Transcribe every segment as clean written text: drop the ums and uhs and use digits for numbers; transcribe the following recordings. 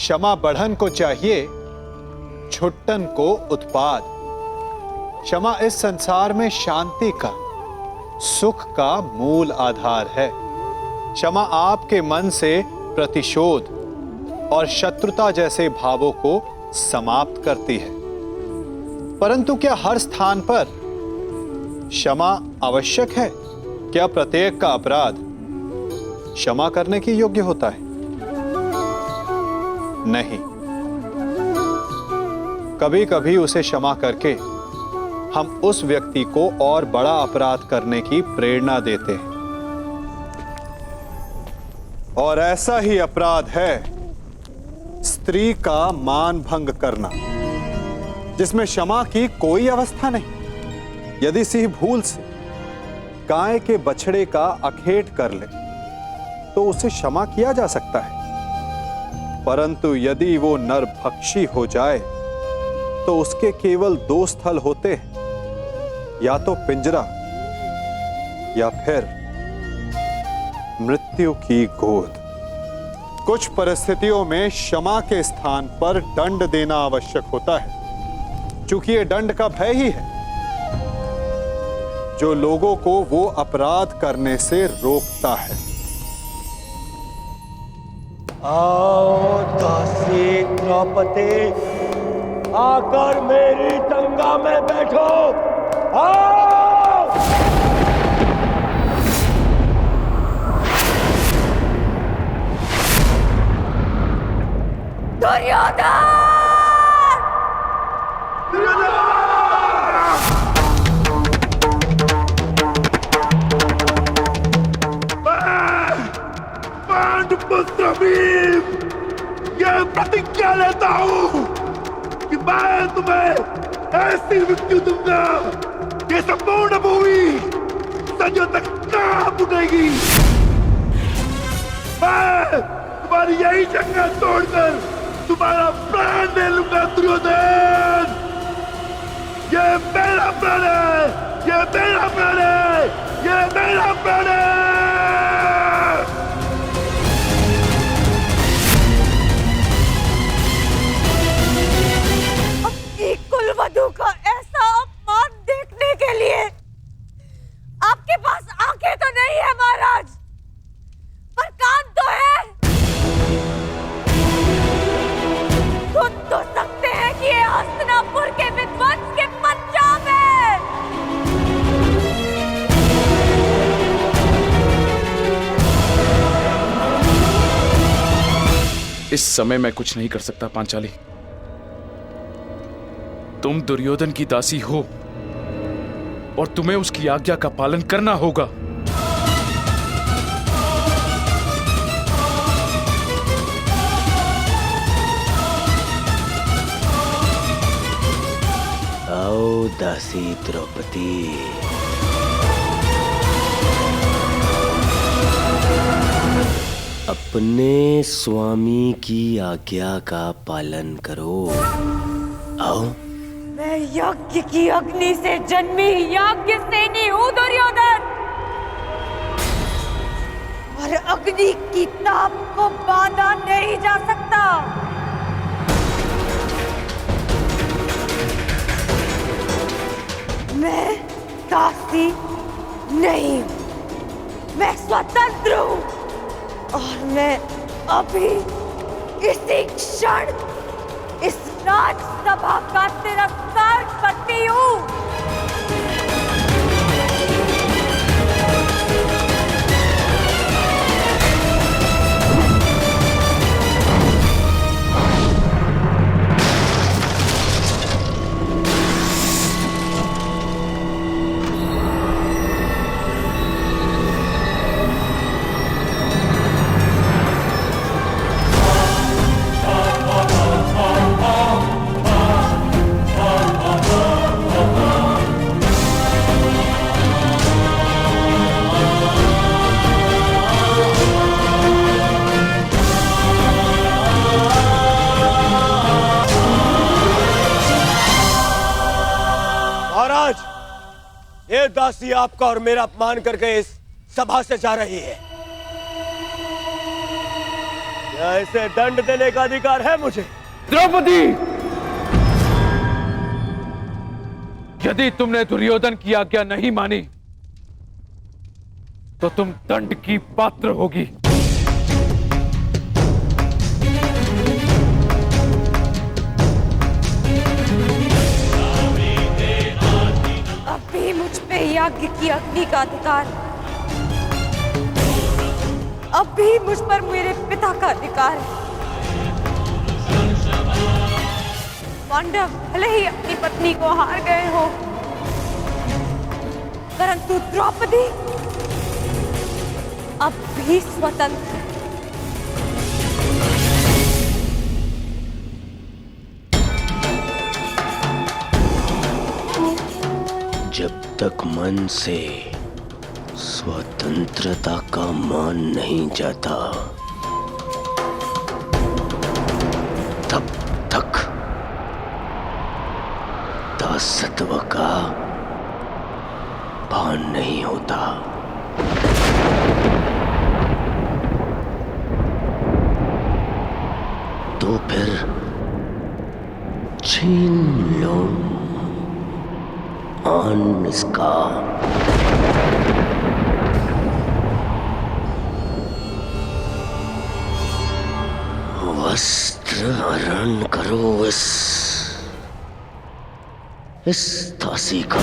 क्षमा बढ़न को चाहिए, छुट्टन को उत्पाद। क्षमा इस संसार में शांति का, सुख का मूल आधार है। क्षमा आपके मन से प्रतिशोध और शत्रुता जैसे भावों को समाप्त करती है। परंतु क्या हर स्थान पर क्षमा आवश्यक है? क्या प्रत्येक का अपराध क्षमा करने के योग्य होता है? नहीं। कभी कभी उसे क्षमा करके हम उस व्यक्ति को और बड़ा अपराध करने की प्रेरणा देते हैं। और ऐसा ही अपराध है स्त्री का मान भंग करना, जिसमें क्षमा की कोई अवस्था नहीं। यदि सिंह भूल से गाय के बछड़े का अखेट कर ले तो उसे क्षमा किया जा सकता है, परंतु यदि वो नरभक्षी हो जाए तो उसके केवल दो स्थल होते हैं, या तो पिंजरा या फिर मृत्यु की गोद। कुछ परिस्थितियों में क्षमा के स्थान पर दंड देना आवश्यक होता है, क्योंकि यह दंड का भय ही है जो लोगों को वो अपराध करने से रोकता है। आओ दासी द्रौपदी, आकर मेरी गंगा में बैठो। आओ! दुर्योधन! पांडुपुत्र भीम, यह प्रतिज्ञा लेता हूं कि मैं तुम्हें ऐसी मृत्यु दूंगा कि संपूर्ण भूमि सदियों तक कांप उठेगी। मैं तुम्हारी यही जंगल तोड़कर तुम्हारा प्राण ले लूंगा दुर्योधन। ये मेरा प्राण है, ये मेरा प्राण है, ये मेरा प्राण है। कुलवधू का ऐसा अपमान देखने के लिए आपके पास आंखें तो नहीं है महाराज, पर कान तो है। सुन तो सकते हैं कि ये हस्तिनापुर के विध्वंस के पंजाब है। इस समय मैं कुछ नहीं कर सकता पांचाली। तुम दुर्योधन की दासी हो और तुम्हें उसकी आज्ञा का पालन करना होगा। आओ दासी द्रौपदी, अपने स्वामी की आज्ञा का पालन करो। आओ। मैं यज्ञ की अग्नि से जन्मी यज्ञ सेनी हूं दुर्योधन, और अग्नि की ताप को बांधा नहीं जा सकता। मैं दासी नहीं हूं, मैं स्वतंत्र हूं, और मैं अभी इसी क्षण इस राजसभा का तिरस्कार करती हूं। ये दासी आपका और मेरा अपमान करके इस सभा से जा रही है। या इसे दंड देने का अधिकार है मुझे? द्रौपदी, यदि तुमने दुर्योधन की आज्ञा नहीं मानी तो तुम दंड की पात्र होगी। अब भी मुझ पे यज्ञ की अग्नि का अधिकार, अब भी मुझ पर मेरे पिता का अधिकार है। पांडव भले ही अपनी पत्नी को हार गए हो, परंतु द्रौपदी अब भी स्वतंत्र है। जब तक मन से स्वतंत्रता का मान नहीं जाता, तब तक दासत्व का भान नहीं होता। तो फिर छीन लो आन इसका। वस्त्र हरण करो इस दासी का।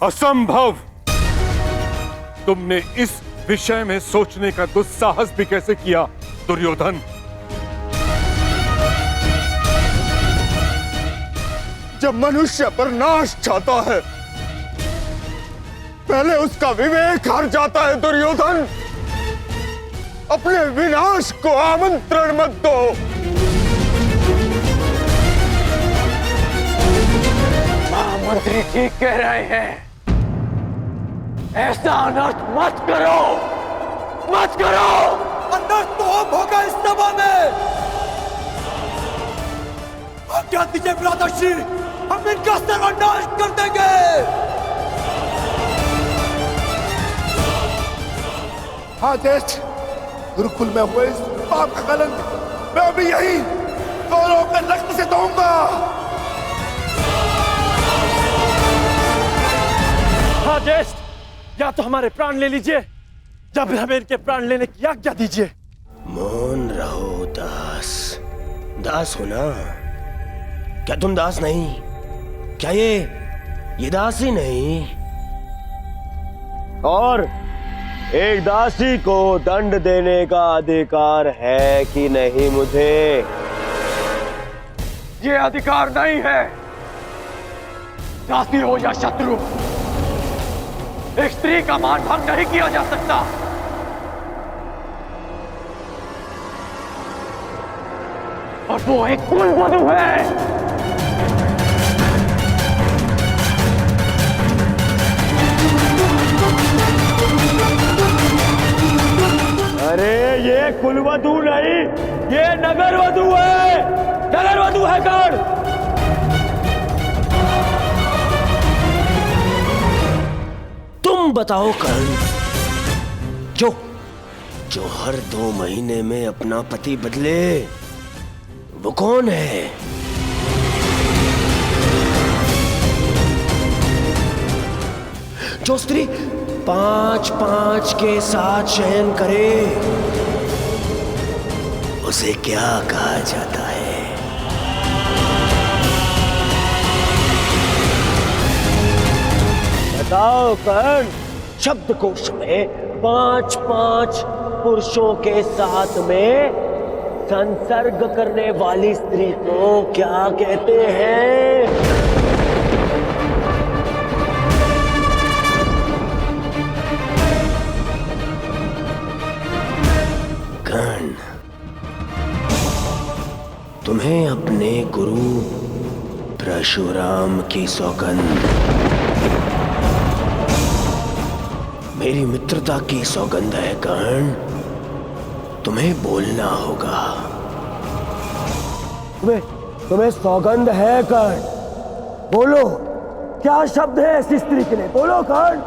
असंभव! तुमने इस विषय में सोचने का दुस्साहस भी कैसे किया दुर्योधन? जब मनुष्य पर नाश चाहता है, पहले उसका विवेक हार जाता है दुर्योधन। अपने विनाश को आमंत्रण मत दो। महामंत्री ठीक कह रहे हैं, ऐसा अनर्थ मत करो, मत करो। अनर्थ तो अब होगा इस सभा में। आज्ञा दीजिए भ्राताश्री, हम इनका सर्वनाश कर देंगे। हाँ ज्येष्ठ, गुरुकुल में हुए इस पाप का कलंक मैं अभी यही कौरवों के रक्त से धोऊंगा। हाँ ज्येष्ठ, या तो हमारे प्राण ले लीजिए या फिर हमें इनके प्राण लेने की आज्ञा दीजिए। मौन रहो दास। दास हो ना? क्या तुम दास नहीं? क्या ये दास ही नहीं? और एक दासी को दंड देने का अधिकार है कि नहीं मुझे? ये अधिकार नहीं है। दासी हो या शत्रु, एक स्त्री का मान भंग नहीं किया जा सकता। और वो एक कुलवधू है। अरे ये कुलवधू नहीं, ये नगरवधू है। नगरवधू है कौन? तुम बताओ कर्ण, जो हर 2 महीने में अपना पति बदले, वो कौन है? जो स्त्री 5-5 के साथ शयन करे, उसे क्या कहा जाता है? बताओ कर्ण। शब्दकोश में 5-5 पुरुषों के साथ में संसर्ग करने वाली स्त्री को क्या कहते हैं? कर्ण, तुम्हें अपने गुरु परशुराम की सौगंध, मेरी मित्रता की सौगंध है कर्ण। तुम्हें बोलना होगा। तुम्हें सौगंध है कर्ण? बोलो, क्या शब्द है ऐसी स्त्री के लिए? बोलो कर्ण,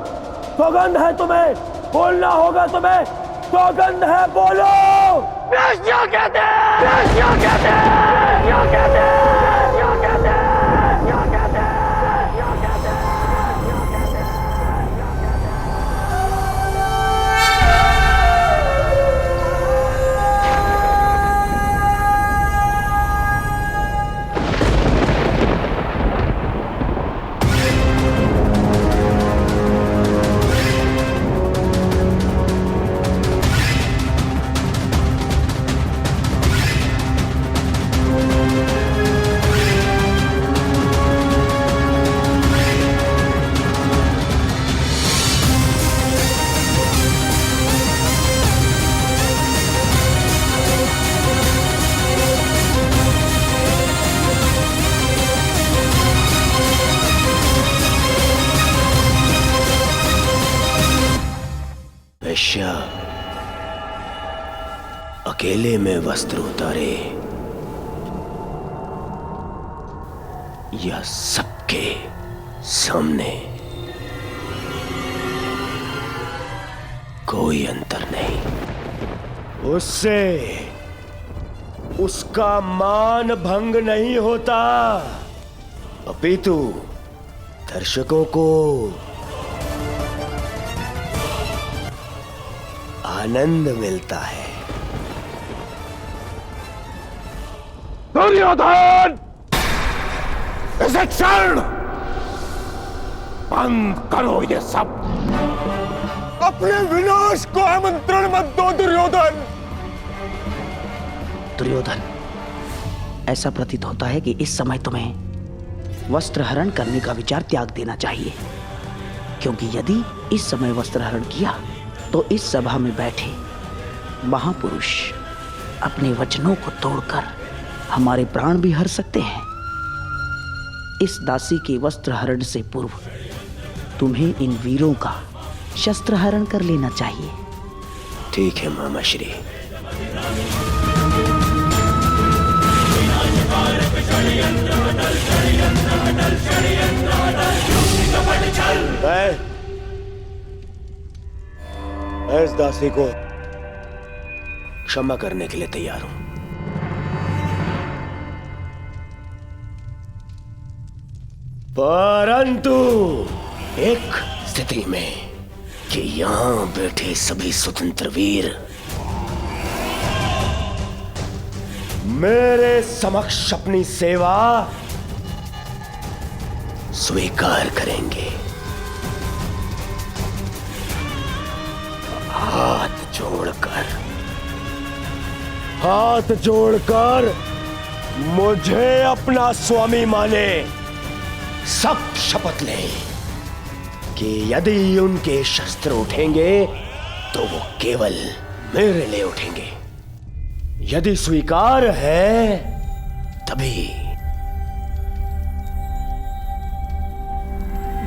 सौगंध है तुम्हें, बोलना होगा तुम्हें। सौगंध है, बोलो। क्या कहते हैं? क्या कहते हैं? क्या कहते हैं? क्या कहते हैं? क्या कहते हैं? क्या कहते हैं? वैश्या, अकेले में वस्त्र उतारे या सबके सामने, कोई अंतर नहीं। उससे उसका मान भंग नहीं होता, अपितु दर्शकों को आनंद मिलता है। दुर्योधन, इसे क्षण बंद करो ये सब। अपने विनाश को आमंत्रण मत दो दुर्योधन। दुर्योधन, ऐसा प्रतीत होता है कि इस समय तुम्हें वस्त्र हरण करने का विचार त्याग देना चाहिए, क्योंकि यदि इस समय वस्त्र हरण किया तो इस सभा में बैठे महापुरुष अपने वचनों को तोड़कर हमारे प्राण भी हर सकते हैं। इस दासी के वस्त्र हरण से पूर्व तुम्हें इन वीरों का शस्त्र हरण कर लेना चाहिए। ठीक है मामाश्री। मैं इस दासी को क्षमा करने के लिए तैयार हूं, परंतु एक स्थिति में कि यहां बैठे सभी स्वतंत्र वीर मेरे समक्ष अपनी सेवा स्वीकार करेंगे। हाथ जोड़कर मुझे अपना स्वामी माने, सब शपथ लें कि यदि उनके शस्त्र उठेंगे तो वो केवल मेरे लिए उठेंगे। यदि स्वीकार है तभी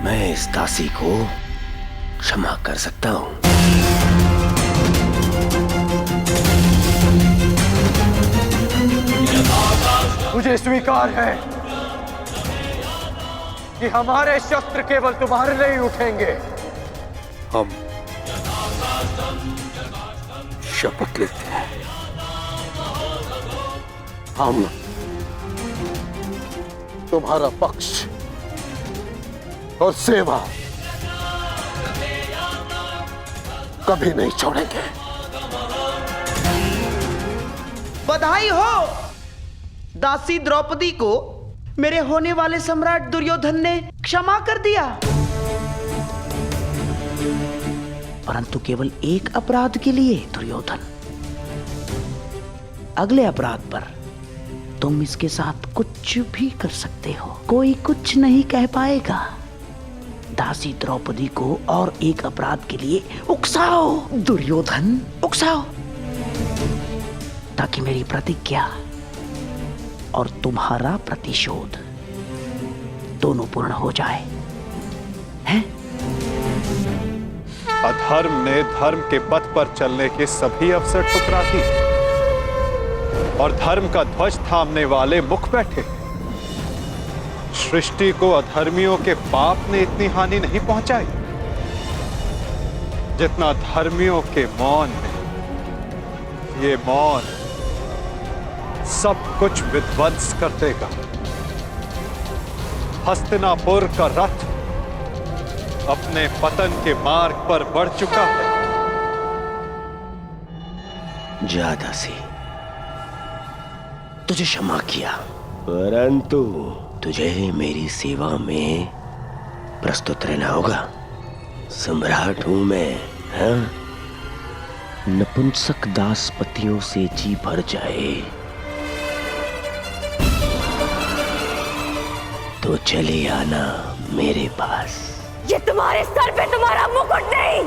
मैं इस दासी को क्षमा कर सकता हूं। मुझे स्वीकार है कि हमारे शस्त्र केवल तुम्हारे लिए ही उठेंगे। हम शपथ लेते हैं, हम तुम्हारा पक्ष और सेवा कभी नहीं छोड़ेंगे। बधाई हो। दासी द्रौपदी को मेरे होने वाले सम्राट दुर्योधन ने क्षमा कर दिया, परंतु केवल एक अपराध के लिए। दुर्योधन, अगले अपराध पर तुम इसके साथ कुछ भी कर सकते हो, कोई कुछ नहीं कह पाएगा। दासी द्रौपदी को और एक अपराध के लिए उकसाओ दुर्योधन, उकसाओ, ताकि मेरी प्रतिज्ञा और तुम्हारा प्रतिशोध दोनों पूर्ण हो जाए, हैं? अधर्म ने धर्म के पथ पर चलने के सभी अवसर ठुकरा दिए और धर्म का ध्वज थामने वाले मुख बैठे। सृष्टि को अधर्मियों के पाप ने इतनी हानि नहीं पहुंचाई जितना धर्मियों के मौन ने। ये मौन सब कुछ विध्वंस कर देगा। हस्तिनापुर का रथ अपने पतन के मार्ग पर बढ़ चुका है। जा दासी, तुझे क्षमा किया, परंतु तुझे मेरी सेवा में प्रस्तुत रहना होगा। सम्राट हूं मैं, हाँ? नपुंसक दासपतियों से जी भर जाए तो चले आना मेरे पास। ये तुम्हारे सर पे तुम्हारा मुकुट नहीं,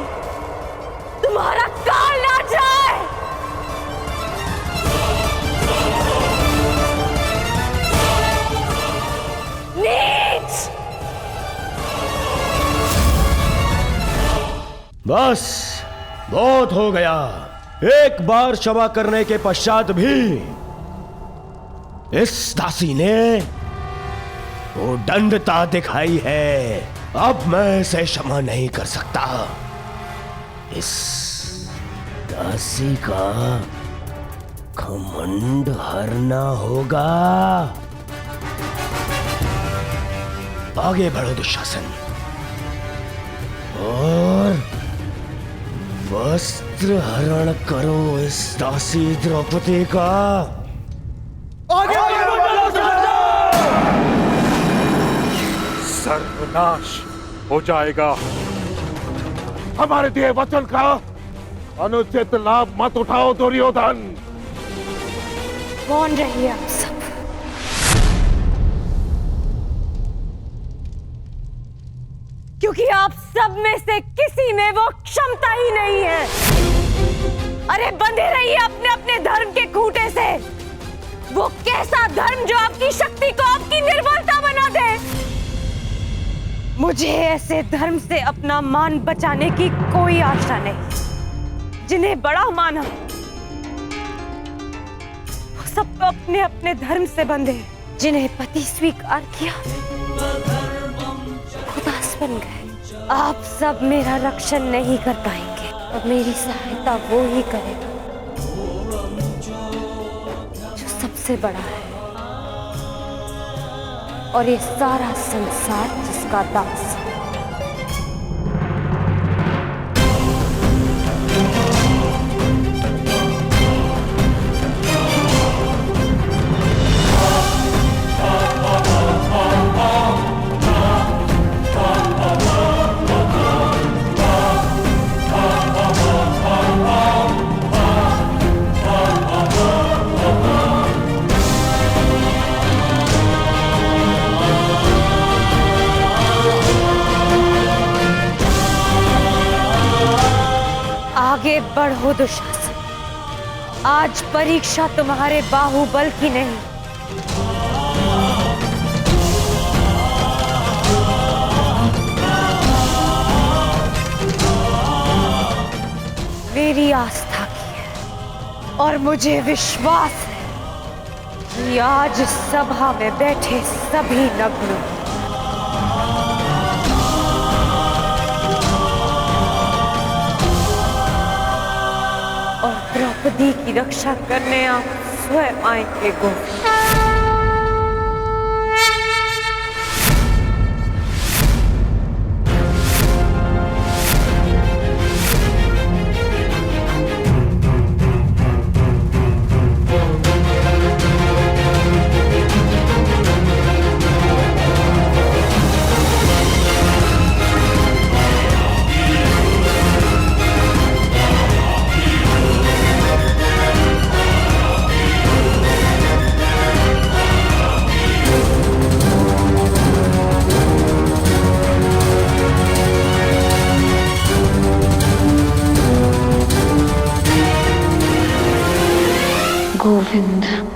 तुम्हारा काल ना जाए। नीच! बस बहुत हो गया। एक बार क्षमा करने के पश्चात भी इस दासी ने वो दंडता दिखाई है। अब मैं इसे क्षमा नहीं कर सकता। इस दासी का घमंड हरना होगा। आगे बढ़ो दुशासन और वस्त्र हरण करो इस दासी द्रौपदी का। सर्वनाश हो जाएगा। हमारे दिए वचन का अनुचित लाभ मत उठाओ दुर्योधन। कौन रहिए आप सब? क्योंकि आप सब में से किसी में वो क्षमता ही नहीं है। अरे बंधे रहिए अपने अपने धर्म के खूंटे से। वो कैसा धर्म जो आपकी शक्ति को आपकी निर्बलता बना दे। मुझे ऐसे धर्म से अपना मान बचाने की कोई आशा नहीं। जिन्हें बड़ा माना वो सब तो अपने अपने धर्म से बंधे। जिन्हें पति स्वीकार किया खुदास बन गए। आप सब मेरा रक्षण नहीं कर पाएंगे, अब मेरी सहायता वो ही करेगा जो सबसे बड़ा है और ये सारा संसार जिसका दास है। आगे बढ़ो दुशासन। आज परीक्षा तुम्हारे बाहुबल की नहीं, मेरी आस्था की है। और मुझे विश्वास है कि आज सभा में बैठे सभी नग्न और द्रौपदी की रक्षा करने आप स्वयं आएंगे गोविंद। गोविंद